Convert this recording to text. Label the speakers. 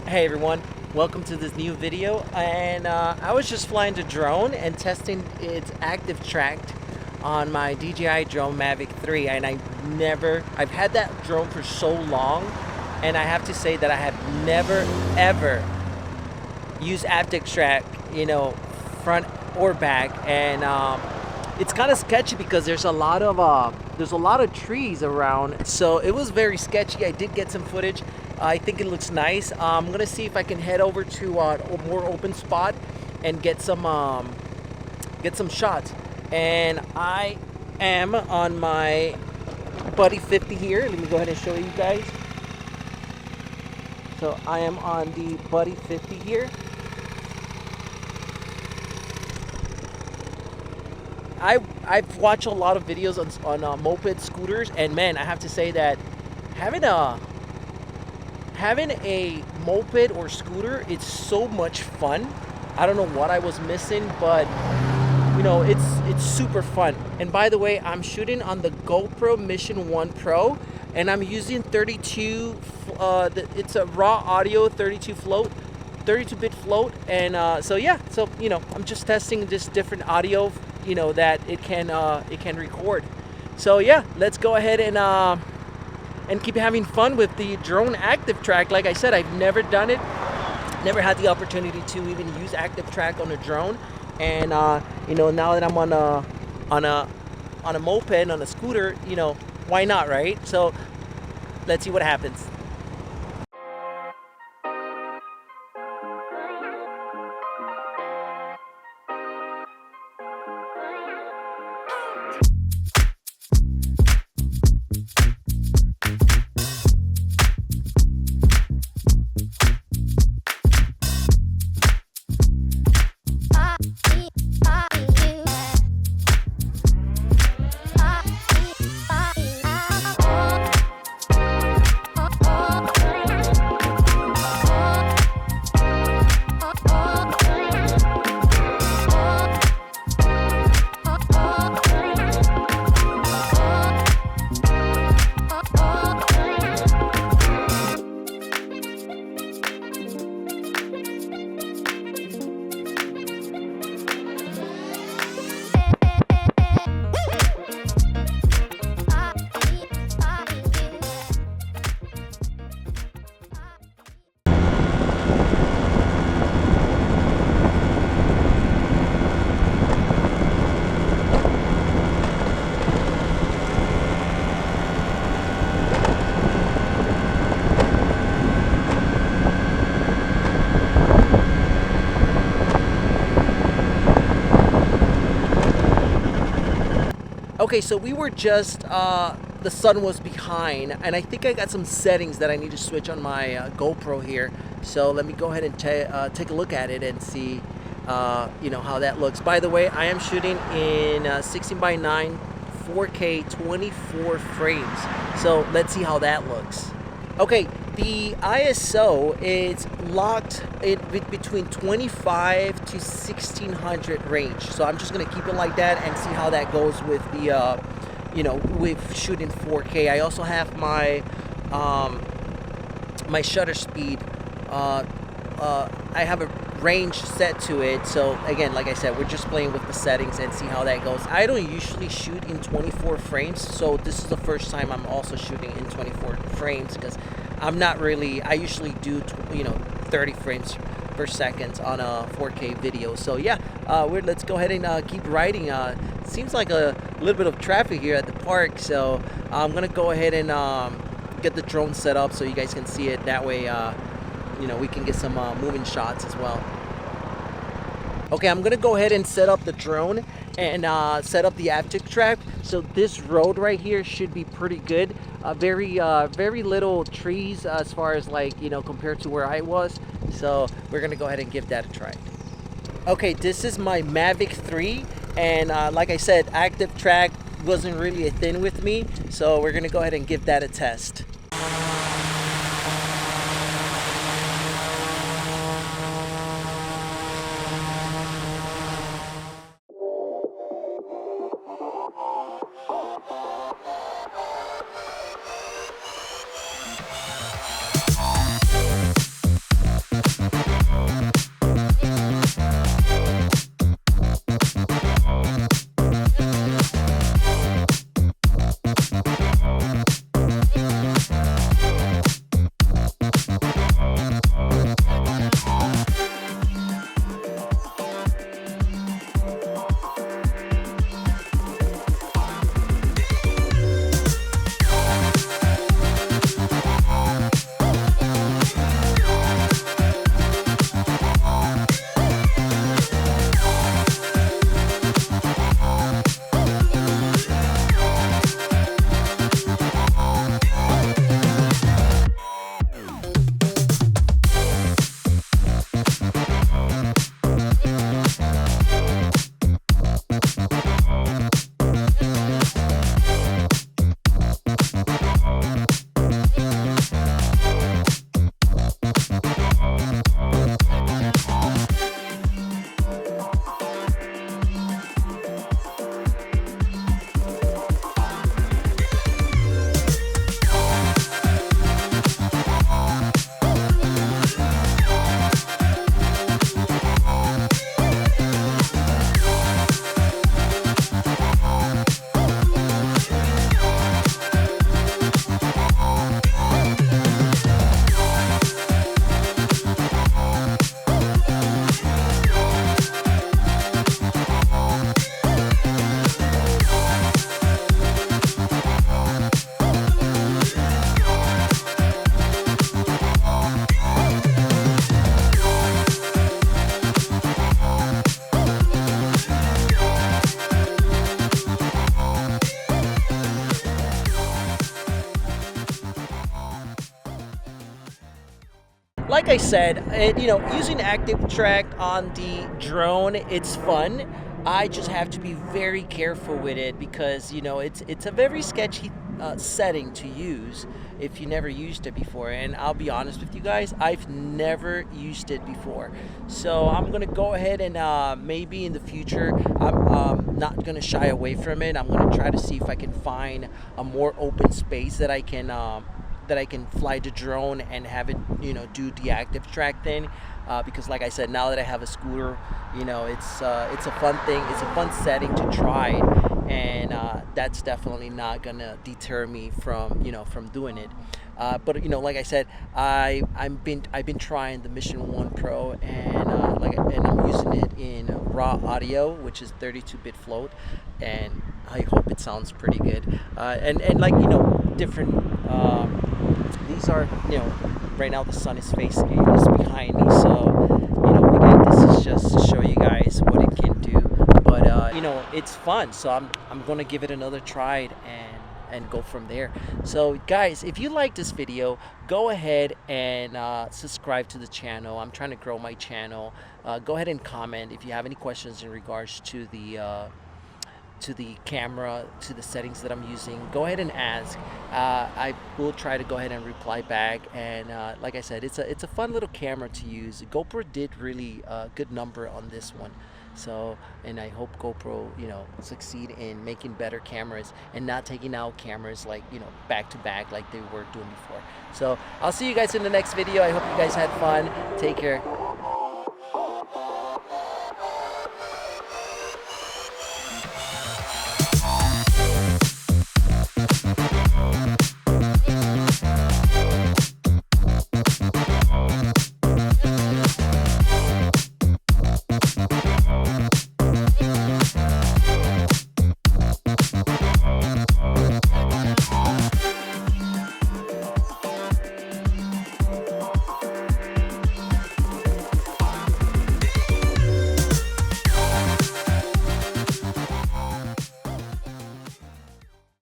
Speaker 1: Hey everyone, welcome to this new video. And I was just flying the drone and testing its active track on my DJI drone Mavic 3, and I've had that drone for so long, and I have to say that I have never ever used active track, front or back. And it's kind of sketchy because there's a lot of trees around, so it was very sketchy. I did get some footage. I think it looks nice. I'm gonna see if I can head over to a more open spot and get some shots. And I am on my Buddy 50 here. Let me go ahead and show you guys. So I am on the Buddy 50 here. I've watched a lot of videos on moped scooters, and man, I have to say that having a having a moped or scooter, it's so much fun. I don't know what I was missing, but it's super fun. And by the way, I'm shooting on the GoPro Mission 1 Pro, and I'm using 32 it's a raw audio 32-bit float. And so yeah, so I'm just testing this different audio that it can record. So yeah, let's go ahead and keep having fun with the drone active track. Like I said, I've never done it, never had the opportunity to even use active track on a drone. And now that I'm on a moped, on a scooter, why not, right? So let's see what happens. Okay, so we were just, the sun was behind, and I think I got some settings that I need to switch on my GoPro here. So let me go ahead and take a look at it and see, how that looks. By the way, I am shooting in 16:9, 4K, 24 frames. So let's see how that looks. Okay, the ISO is locked between 25 to 1600 range. So I'm just gonna keep it like that and see how that goes with the, with shooting 4K. I also have my my shutter speed. I have a range set to it. So again, like I said, we're just playing with the settings and see how that goes. I don't usually shoot in 24 frames, so this is the first time I'm also shooting in 24 frames because I usually do 30 frames per second on a 4K video. So yeah, let's go ahead and keep riding. Seems like a little bit of traffic here at the park, so I'm gonna go ahead and get the drone set up so you guys can see it. That way we can get some moving shots as well. Okay, I'm gonna go ahead and set up the drone and set up the active track. So this road right here should be pretty good. Very little trees as far as compared to where I was. So we're gonna go ahead and give that a try. Okay, this is my Mavic 3, and like I said, active track wasn't really a thing with me. So we're gonna go ahead and give that a test. like I said, using active track on the drone, it's fun. I just have to be very careful with it because it's a very sketchy setting to use if you never used it before. And I'll be honest with you guys, I've never used it before. So I'm gonna go ahead and maybe in the future, I'm not gonna shy away from it. I'm gonna try to see if I can find a more open space that I can fly the drone and have it, do the active track thing. Because, like I said, now that I have a scooter, it's a fun thing. It's a fun setting to try it, and that's definitely not gonna deter me from doing it. But like I said, I've been trying the Mission 1 Pro, and and I'm using it in raw audio, which is 32-bit float, and I hope it sounds pretty good. And like different. These are right now the sun is behind me, so again, this is just to show you guys what it can do. But it's fun, so I'm gonna give it another try and go from there. So guys, if you like this video, go ahead and subscribe to the channel. I'm trying to grow my channel. Go ahead and comment if you have any questions in regards to the camera, to the settings that I'm using. Go ahead and ask. I will try to go ahead and reply back. And like I said, it's a fun little camera to use. GoPro did really good number on this one. So, and I hope GoPro, succeed in making better cameras and not taking out cameras like, back to back like they were doing before. So I'll see you guys in the next video. I hope you guys had fun. Take care.